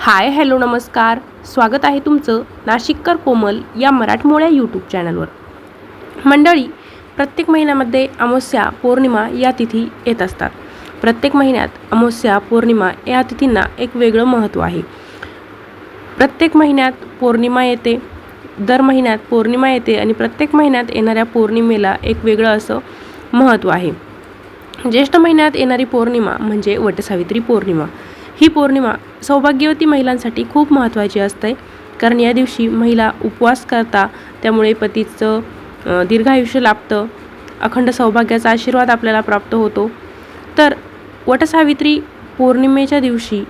Hi hello नमस्कार. स्वागत आहे तुमचं नाशिककर कोमल या मराठमोळ्या यूट्यूब चॅनलवर. मंडळी, प्रत्येक महिन्यामध्ये अमावस्या पौर्णिमा या तिथी येत असतात. प्रत्येक महिन्यात अमावस्या पौर्णिमा या तिथींना एक वेगळं महत्त्व आहे. प्रत्येक महिन्यात पौर्णिमा येते, दर महिन्यात पौर्णिमा येते आणि प्रत्येक महिन्यात येणाऱ्या पौर्णिमेला एक वेगळं असं महत्त्व आहे. ज्येष्ठ महिन्यात येणारी पौर्णिमा म्हणजे वटसावित्री पौर्णिमा. ही पौर्णिमा सौभाग्यवती महिलांसाठी खूप महत्त्वाची असते, कारण या दिवशी महिला उपवास करतात, त्यामुळे पतीचं दीर्घायुष्य लाभतं, अखंड सौभाग्याचा आशीर्वाद आपल्याला प्राप्त होतो. तर वटसावित्री पौर्णिमेच्या दिवशी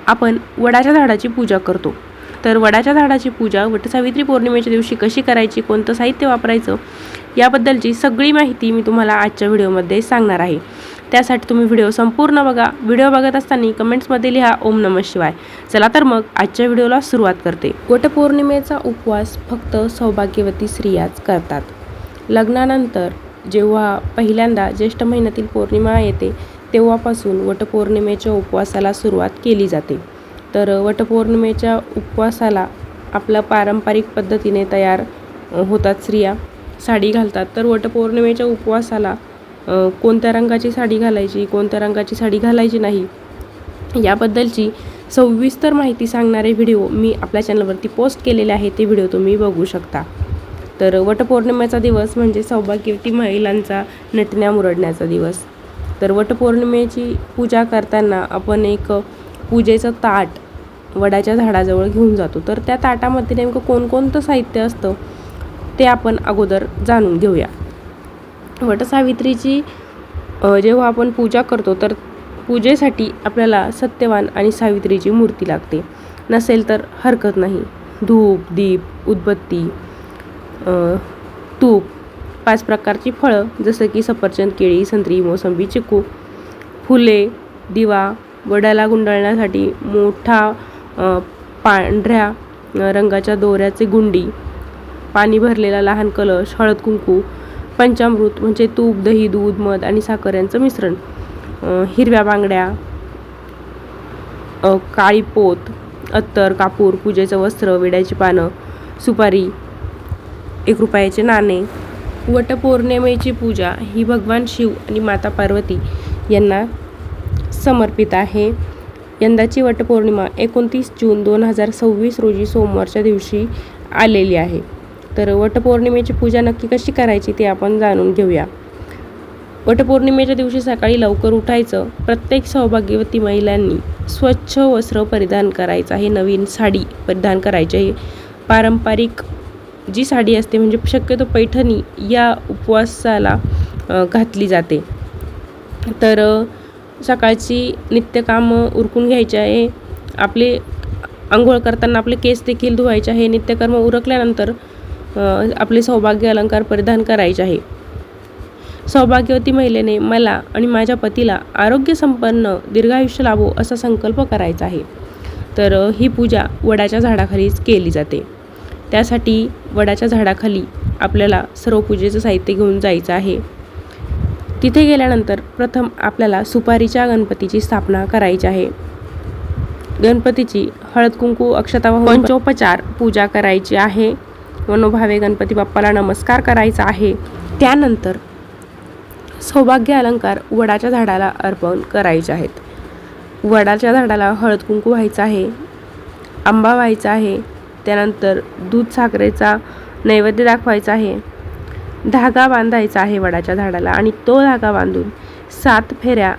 आपण वडाच्या झाडाची पूजा करतो. तर वडाच्या झाडाची पूजा वटसावित्री पौर्णिमेच्या दिवशी कशी करायची, कोणतं साहित्य वापरायचं, याबद्दलची सगळी माहिती मी तुम्हाला आजच्या व्हिडिओमध्ये सांगणार आहे. त्यासाठी तुम्ही व्हिडिओ संपूर्ण बघा. व्हिडिओ बघत असताना कमेंट्समध्ये लिहा ओम नमः शिवाय. चला तर मग आजच्या व्हिडिओला सुरुवात करते. वटपौर्णिमेचा उपवास फक्त सौभाग्यवती स्त्रियाच करतात. लग्नानंतर जेव्हा पहिल्यांदा ज्येष्ठ महिन्यातील पौर्णिमा येते, तेव्हापासून वटपौर्णिमेच्या उपवासाला सुरुवात केली जाते. तर वटपौर्णिमेच्या उपवासाला आपल्या पारंपरिक पद्धतीने तयार होतात स्त्रिया, साडी घालतात. तर वटपौर्णिमेच्या उपवासाला कोणत्या रंगाची साडी घालायची, कोणत्या रंगाची साडी घालायची नाही, याबद्दलची सविस्तर माहिती सांगणारे व्हिडिओ मी आपल्या चॅनलवरती पोस्ट केलेले आहे. ते व्हिडिओ तुम्ही बघू शकता. तर वटपौर्णिमेचा दिवस म्हणजे सौभाग्यवती महिलांचा नटण्या मुरडण्याचा दिवस. तर वटपौर्णिमेची पूजा करताना आपण एक पूजेचं ताट वडाच्या झाडाजवळ घेऊन जातो. तर त्या ताटामध्ये नेमकं कोणकोणतं साहित्य असतं ते आपण अगोदर जाणून घेऊया. वटसावित्रीची जेव्हा आपण पूजा करतो, तर पूजेसाठी आपल्याला सत्यवान आणि सावित्रीची मूर्ती लागते. नसेल तर हरकत नाही. धूप, दीप, उदबत्ती, तूप, 5 प्रकारची फळं जसं की सफरचंद, केळी, संत्री, मोसंबी, चिकू, फुले, दिवा, वडाला गुंडाळण्यासाठी मोठा पांढऱ्या रंगाच्या दोऱ्याचे गुंडी, पाणी भरलेला लहान कलश, हळद कुंकू, पंचामृत म्हणजे तूप, दही, दूध, मध आणि साखर यांचं मिश्रण, हिरव्या बांगड्या, काळी पोत, अत्तर, कापूर, पूजेचं वस्त्र, विड्याची पानं, सुपारी, 1 रुपयाचे नाणे. वटपौर्णिमेची पूजा ही भगवान शिव आणि माता पार्वती यांना समर्पित आहे. यंदाची वटपौर्णिमा 29 जून 2026 रोजी सोमवारच्या दिवशी आलेली आहे. तर वटपौर्णिमेची पूजा नक्की कशी करायची ते आपण जाणून घेऊया. वटपौर्णिमेच्या दिवशी सकाळी लवकर उठायचं. प्रत्येक सौभाग्यवती महिलांनी स्वच्छ वस्त्र परिधान करायचं आहे, नवीन साडी परिधान करायची आहे. पारंपरिक जी साडी असते म्हणजे शक्यतो पैठणी या उपवासाला घातली जाते. तर सकाळची नित्यकामं उरकून घ्यायचे आहे. आपले अंघोळ करताना आपले केस देखील धुवायचे आहे. नित्यकर्म उरकल्यानंतर आपले सौभाग्य अलंकार परिधान करायचे आहे. सौभाग्यवती महिलेने मला आणि माझ्या पतीला आरोग्य संपन्न दीर्घायुष्य लाभो असा संकल्प करायचा आहे. तर ही पूजा वडाच्या झाडाखालीच केली जाते. त्यासाठी वडाच्या झाडाखाली आपल्याला सर्व पूजेचं साहित्य घेऊन जायचं आहे. तिथे गेल्यानंतर प्रथम आपल्याला सुपारीच्या गणपतीची स्थापना करायची आहे. गणपतीची हळद कुंकू अक्षता वाहून पंचोपचार पूजा करायची आहे. मनोभावे गणपती बाप्पाला नमस्कार करायचा आहे. त्यानंतर सौभाग्य अलंकार वडाच्या झाडाला अर्पण करायचे आहेत. वडाच्या झाडाला हळद कुंकू व्हायचं आहे, आंबा व्हायचा आहे. त्यानंतर दूध साखरेचा नैवेद्य दाखवायचा आहे. धागा बांधायचा आहे वडाच्या झाडाला आणि तो धागा बांधून 7 फेऱ्या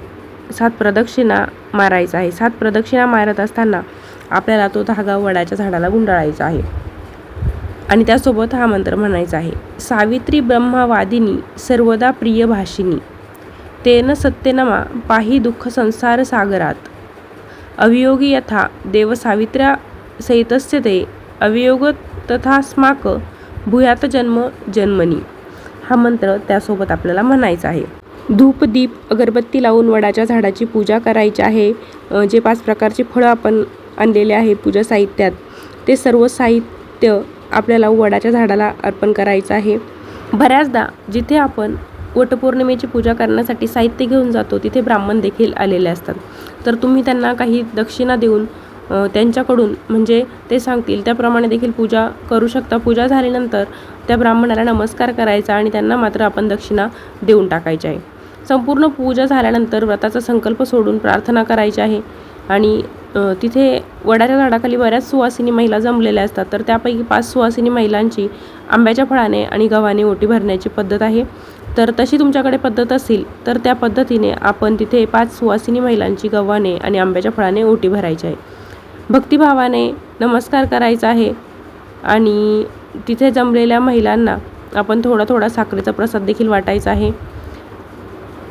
7 प्रदक्षिणा मारायचा आहे. 7 प्रदक्षिणा मारत असताना आपल्याला तो धागा वडाच्या झाडाला गुंडाळायचा आहे आणि त्यासोबत हा मंत्र म्हणायचा आहे. सावित्री ब्रह्मवादिनी सर्वदा प्रिय भाषिनी तेन सत्यनमा पाही दुःख संसार सागरात अवियोगी यथा देव सावित्र्या सहितस्य ते अवियोग तथास्माक भूयात जन्म जन्मनी. हा मंत्र त्यासोबत आपल्याला म्हणायचा आहे. धूप, दीप, अगरबत्ती लावून वडाच्या झाडाची पूजा करायची आहे. जे 5 प्रकारची फळं आपण आणलेले आहे पूजा साहित्यात, ते सर्व साहित्य आपल्याला वडाच्या झाडाला अर्पण करायचं आहे. बऱ्याचदा जिथे आपण वटपौर्णिमेची पूजा करण्यासाठी साहित्य घेऊन जातो तिथे ब्राह्मण देखील आलेले असतात. तर तुम्ही त्यांना काही दक्षिणा देऊन त्यांच्याकडून म्हणजे ते सांगतील त्याप्रमाणे देखील पूजा करू शकता. पूजा झाल्यानंतर त्या ब्राह्मणाला नमस्कार करायचा आणि त्यांना मात्र आपण दक्षिणा देऊन टाकायची आहे. संपूर्ण पूजा झाल्यानंतर व्रताचा संकल्प सोडून प्रार्थना करायची आहे आणि तिथे वडाच्या झाडाखाली बऱ्याच सुवासिनी महिला जमलेल्या असतात. तर त्यापैकी 5 सुवासिनी महिलांची आंब्याच्या फळाने आणि गव्हाने ओटी भरण्याची पद्धत आहे. तर तशी तुमच्याकडे पद्धत असेल तर त्या पद्धतीने आपण तिथे 5 सुवासिनी महिलांची गव्हाने आणि आंब्याच्या फळाने ओटी भरायची आहे. भक्तिभावाने नमस्कार करायचा आहे आणि तिथे जमलेल्या महिलांना आपण थोडा थोडा साखरेचा प्रसाद देखील वाटायचा आहे.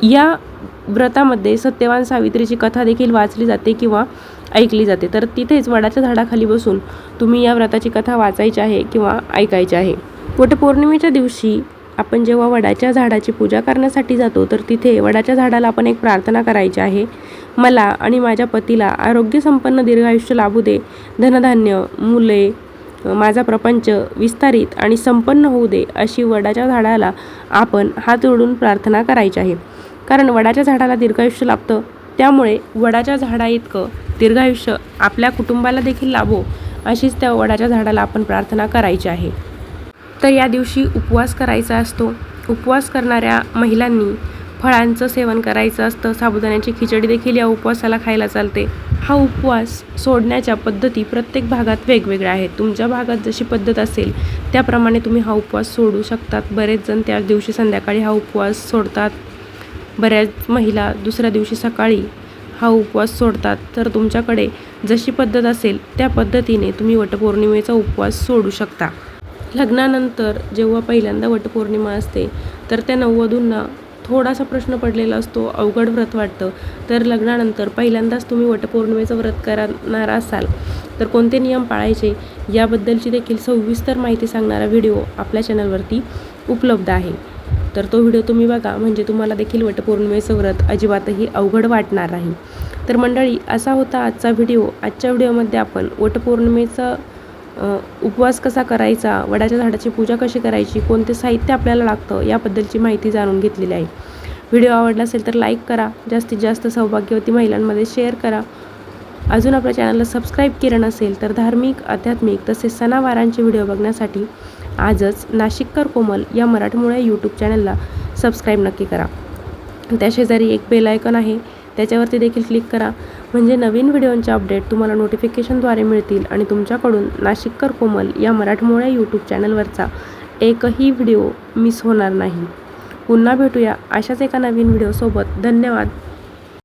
या व्रतामध्ये सत्यवान सावित्रीची कथा देखील वाचली जाते किंवा ऐकली जाते. तर तिथेच वडाच्या झाडाखाली बसून तुम्ही या व्रताची कथा वाचायची आहे किंवा ऐकायची आहे. वटपौर्णिमेच्या दिवशी आपण जेव्हा वडाच्या झाडाची पूजा करण्यासाठी जातो तर तिथे वडाच्या झाडाला आपण एक प्रार्थना करायची आहे. मला आणि माझ्या पतीला आरोग्यसंपन्न दीर्घायुष्य लाभू दे, धनधान्य, मुले, माझा प्रपंच विस्तारित आणि संपन्न होऊ दे, अशी वडाच्या झाडाला आपण हात जोडून प्रार्थना करायची आहे. कारण वडाच्या झाडाला दीर्घायुष्य लाभतं, त्यामुळे वडाच्या झाडाइतकं दीर्घायुष्य आपल्या कुटुंबाला देखील लाभो अशीच त्या वडाच्या झाडाला आपण प्रार्थना करायची आहे. तर या दिवशी उपवास करायचा असतो. उपवास करणाऱ्या महिलांनी फळांचं सेवन करायचं असतं. साबुदाण्याची खिचडी देखील या उपवासाला खायला चालते. हा उपवास सोडण्याच्या पद्धती प्रत्येक भागात वेगवेगळ्या आहेत. तुमच्या भागात जशी पद्धत असेल त्याप्रमाणे तुम्ही हा उपवास सोडू शकतात. बरेच जण त्या दिवशी संध्याकाळी हा उपवास सोडतात. बऱ्याच महिला दुसऱ्या दिवशी सकाळी हा उपवास सोडतात. तर तुमच्याकडे जशी पद्धत असेल त्या पद्धतीने तुम्ही वटपौर्णिमेचा उपवास सोडू शकता. लग्नानंतर जेव्हा पहिल्यांदा वटपौर्णिमा असते तर त्या नववधूंना थोडासा प्रश्न पडलेला असतो, अवघड व्रत वाटतं. तर लग्नानंतर पहिल्यांदाच तुम्ही वटपौर्णिमेचं व्रत करणार असाल तर कोणते नियम पाळायचे याबद्दलची देखील सविस्तर माहिती सांगणारा व्हिडिओ आपल्या चॅनलवरती उपलब्ध आहे. तर तो व्हिडिओ तुम्ही बघा, म्हणजे तुम्हाला देखील वटपौर्णिमेचं व्रत अजिबातही अवघड वाटणार नाही. तर मंडळी, असा होता आजचा व्हिडिओ. आजच्या व्हिडिओमध्ये आपण वटपौर्णिमेचा उपवास कसा करायचा, वडाच्या झाडाची पूजा कशी करायची, कोणते साहित्य आपल्याला लागतं याबद्दलची माहिती जाणून घेतलेली आहे. व्हिडिओ आवडला असेल तर लाईक करा, जास्तीत जास्त सौभाग्यवती महिलांमध्ये शेअर करा. अजून आपल्या चॅनलला सबस्क्राईब केलं नसेल तर धार्मिक, आध्यात्मिक तसेच सणावारांचे व्हिडिओ बघण्यासाठी आजच नाशिककर कोमल या मराठमोळ्या यूट्यूब चॅनलला सबस्क्राईब नक्की करा. त्याशेजारी एक बेल आयकॉन आहे, त्याच्यावरती देखील क्लिक करा, म्हणजे नवीन व्हिडिओंचे अपडेट तुम्हाला नोटिफिकेशनद्वारे मिळतील आणि तुमच्याकडून नाशिककर कोमल या मराठमोळ्या यूट्यूब चॅनलवरचा एकही व्हिडिओ मिस होणार नाही. पुन्हा भेटूया अशाच एका नवीन व्हिडिओसोबत. धन्यवाद.